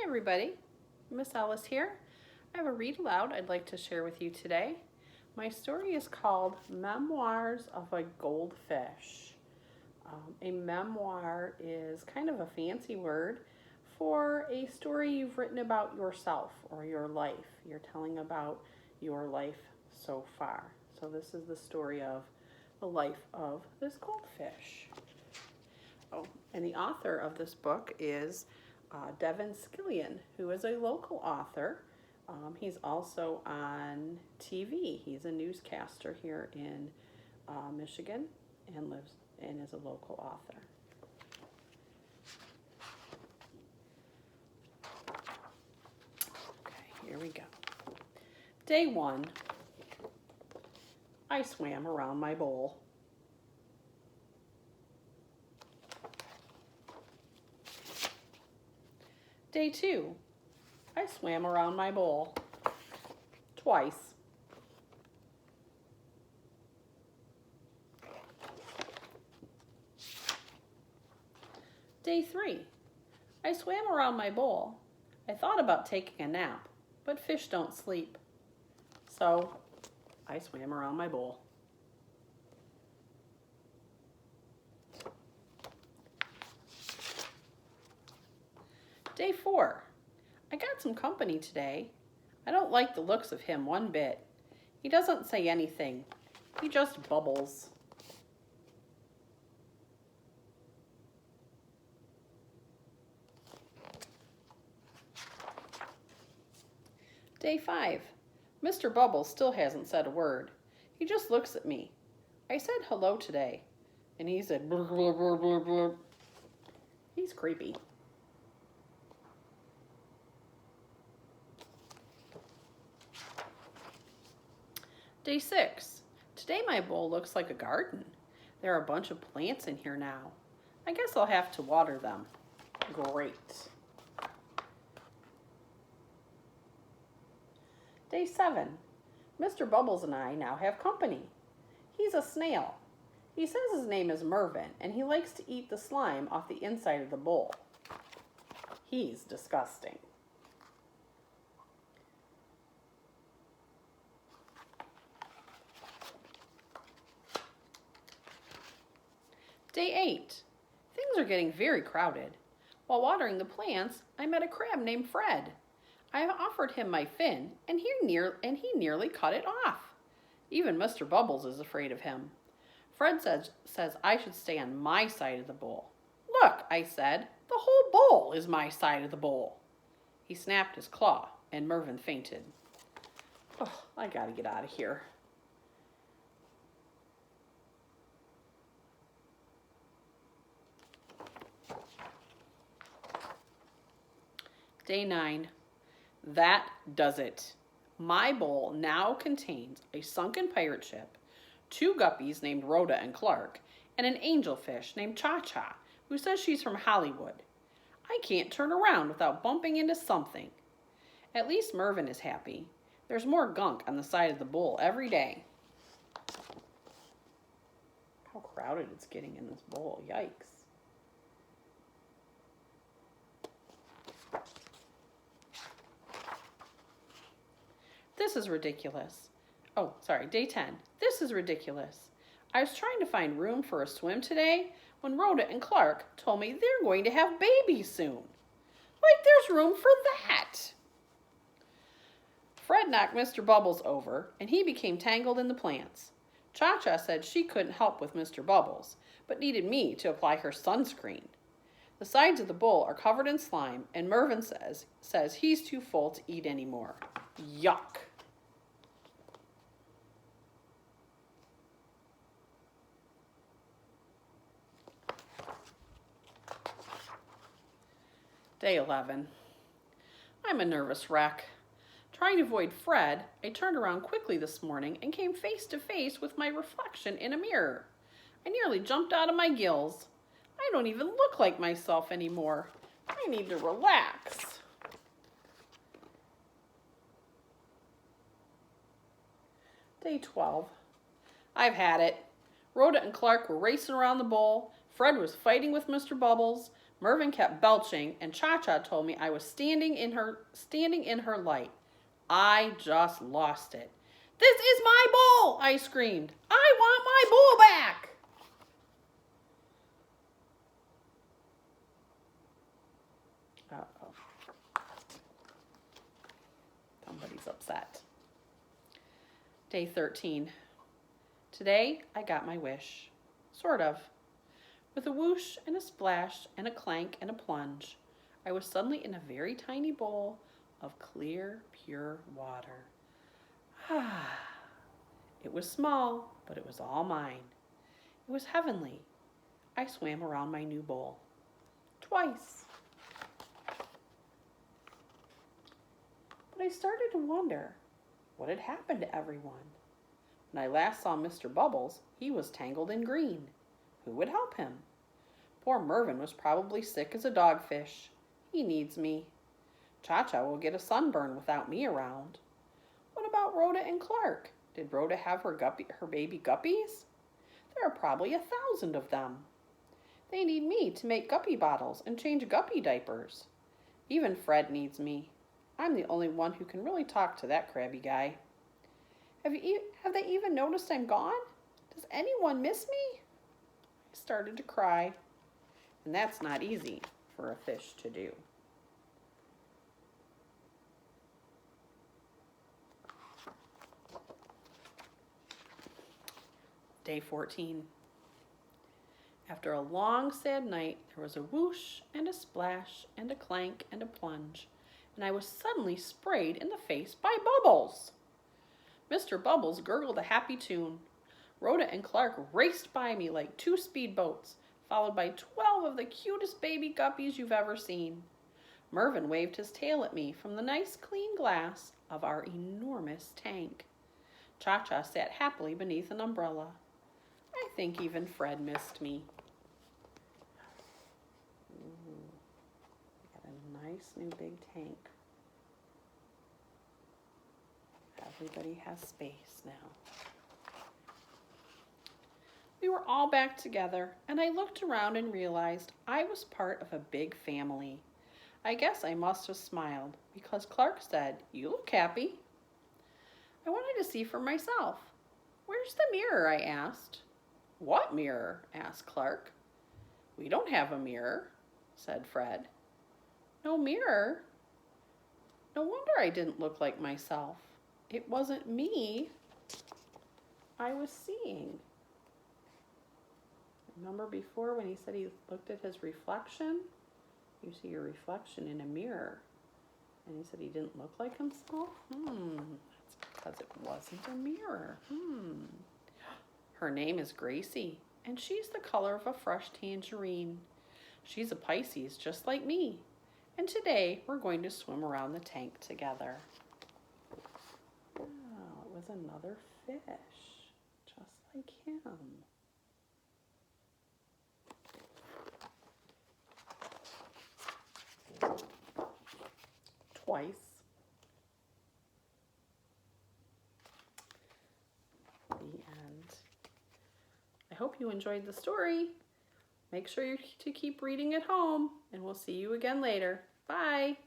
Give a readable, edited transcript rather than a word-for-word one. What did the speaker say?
everybody, Miss Ellis here. I have a read aloud I'd like to share with you today. My story is called Memoirs of a Goldfish. A memoir is kind of a fancy word for a story you've written about yourself or your life. You're telling about your life so far. So this is the story of the life of this goldfish. Oh, and the author of this book is Devin Skillion, who is a local author. He's also on TV. He's a newscaster here in Michigan and lives and is a local author. Okay, here we go. Day 1, I swam around my bowl. Day 2, I swam around my bowl twice. Day 3, I swam around my bowl. I thought about taking a nap, but fish don't sleep. So I swam around my bowl. Day 4, I got some company today. I don't like the looks of him one bit. He doesn't say anything. He just bubbles. Day 5, Mr. Bubbles still hasn't said a word. He just looks at me. I said hello today, and he said blur, blur, blur, blur, blur. He's creepy. Day 6, today my bowl looks like a garden. There are a bunch of plants in here now. I guess I'll have to water them. Great. Day 7, Mr. Bubbles and I now have company. He's a snail. He says his name is Mervin, and he likes to eat the slime off the inside of the bowl. He's disgusting. Day 8, things are getting very crowded. While watering the plants, I met a crab named Fred. I offered him my fin, and he nearly cut it off. Even Mr. Bubbles is afraid of him. Fred says I should stay on my side of the bowl. Look, I said, the whole bowl is my side of the bowl. He snapped his claw, and Mervin fainted. Oh, I gotta get out of here. Day 9. That does it. My bowl now contains a sunken pirate ship, 2 guppies named Rhoda and Clark, and an angelfish named Cha-Cha, who says she's from Hollywood. I can't turn around without bumping into something. At least Mervin is happy. There's more gunk on the side of the bowl every day. How crowded it's getting in this bowl. Yikes. This is ridiculous. Oh, sorry, day 10. This is ridiculous. I was trying to find room for a swim today when Rhoda and Clark told me they're going to have babies soon. Like there's room for that. Fred knocked Mr. Bubbles over, and he became tangled in the plants. Cha-Cha said she couldn't help with Mr. Bubbles, but needed me to apply her sunscreen. The sides of the bowl are covered in slime, and Mervin says he's too full to eat anymore. Yuck. Day 11. I'm a nervous wreck. Trying to avoid Fred, I turned around quickly this morning and came face to face with my reflection in a mirror. I nearly jumped out of my gills. I don't even look like myself anymore. I need to relax. Day 12. I've had it. Rhoda and Clark were racing around the bowl. Fred was fighting with Mr. Bubbles. Mervin kept belching, and Cha-Cha told me I was standing in her light. I just lost it. "This is my bowl," I screamed. "I want my bowl back." Uh-oh. Somebody's upset. Day 13. Today, I got my wish. Sort of. With a whoosh and a splash and a clank and a plunge, I was suddenly in a very tiny bowl of clear, pure water. It was small, but it was all mine. It was heavenly. I swam around my new bowl. Twice. But I started to wonder what had happened to everyone. When I last saw Mr. Bubbles, he was tangled in green. Who would help him? Poor Mervin was probably sick as a dogfish. He needs me. Cha-Cha will get a sunburn without me around. What about Rhoda and Clark? Did Rhoda have her baby guppies? There are probably 1,000 of them. They need me to make guppy bottles and change guppy diapers. Even Fred needs me. I'm the only one who can really talk to that crabby guy. Have they even noticed I'm gone? Does anyone miss me? I started to cry, and that's not easy for a fish to do. Day 14. After a long, sad night, there was a whoosh and a splash and a clank and a plunge, and I was suddenly sprayed in the face by Bubbles. Mr. Bubbles gurgled a happy tune. Rhoda and Clark raced by me like 2 speedboats, followed by 12 of the cutest baby guppies you've ever seen. Mervin waved his tail at me from the nice clean glass of our enormous tank. Cha-Cha sat happily beneath an umbrella. I think even Fred missed me. We got a nice new big tank. Everybody has space now. We were all back together, and I looked around and realized I was part of a big family. I guess I must have smiled, because Clark said, "You look happy." I wanted to see for myself. "Where's the mirror?" I asked. "What mirror?" asked Clark. "We don't have a mirror," said Fred. "No mirror?" No wonder I didn't look like myself. It wasn't me I was seeing. Remember before when he said he looked at his reflection? You see your reflection in a mirror. And he said he didn't look like himself? That's because it wasn't a mirror. Her name is Gracie, and she's the color of a fresh tangerine. She's a Pisces just like me. And today we're going to swim around the tank together. Oh, it was another fish, just like him. Twice. The end. I hope you enjoyed the story. Make sure to keep reading at home, and we'll see you again later. Bye.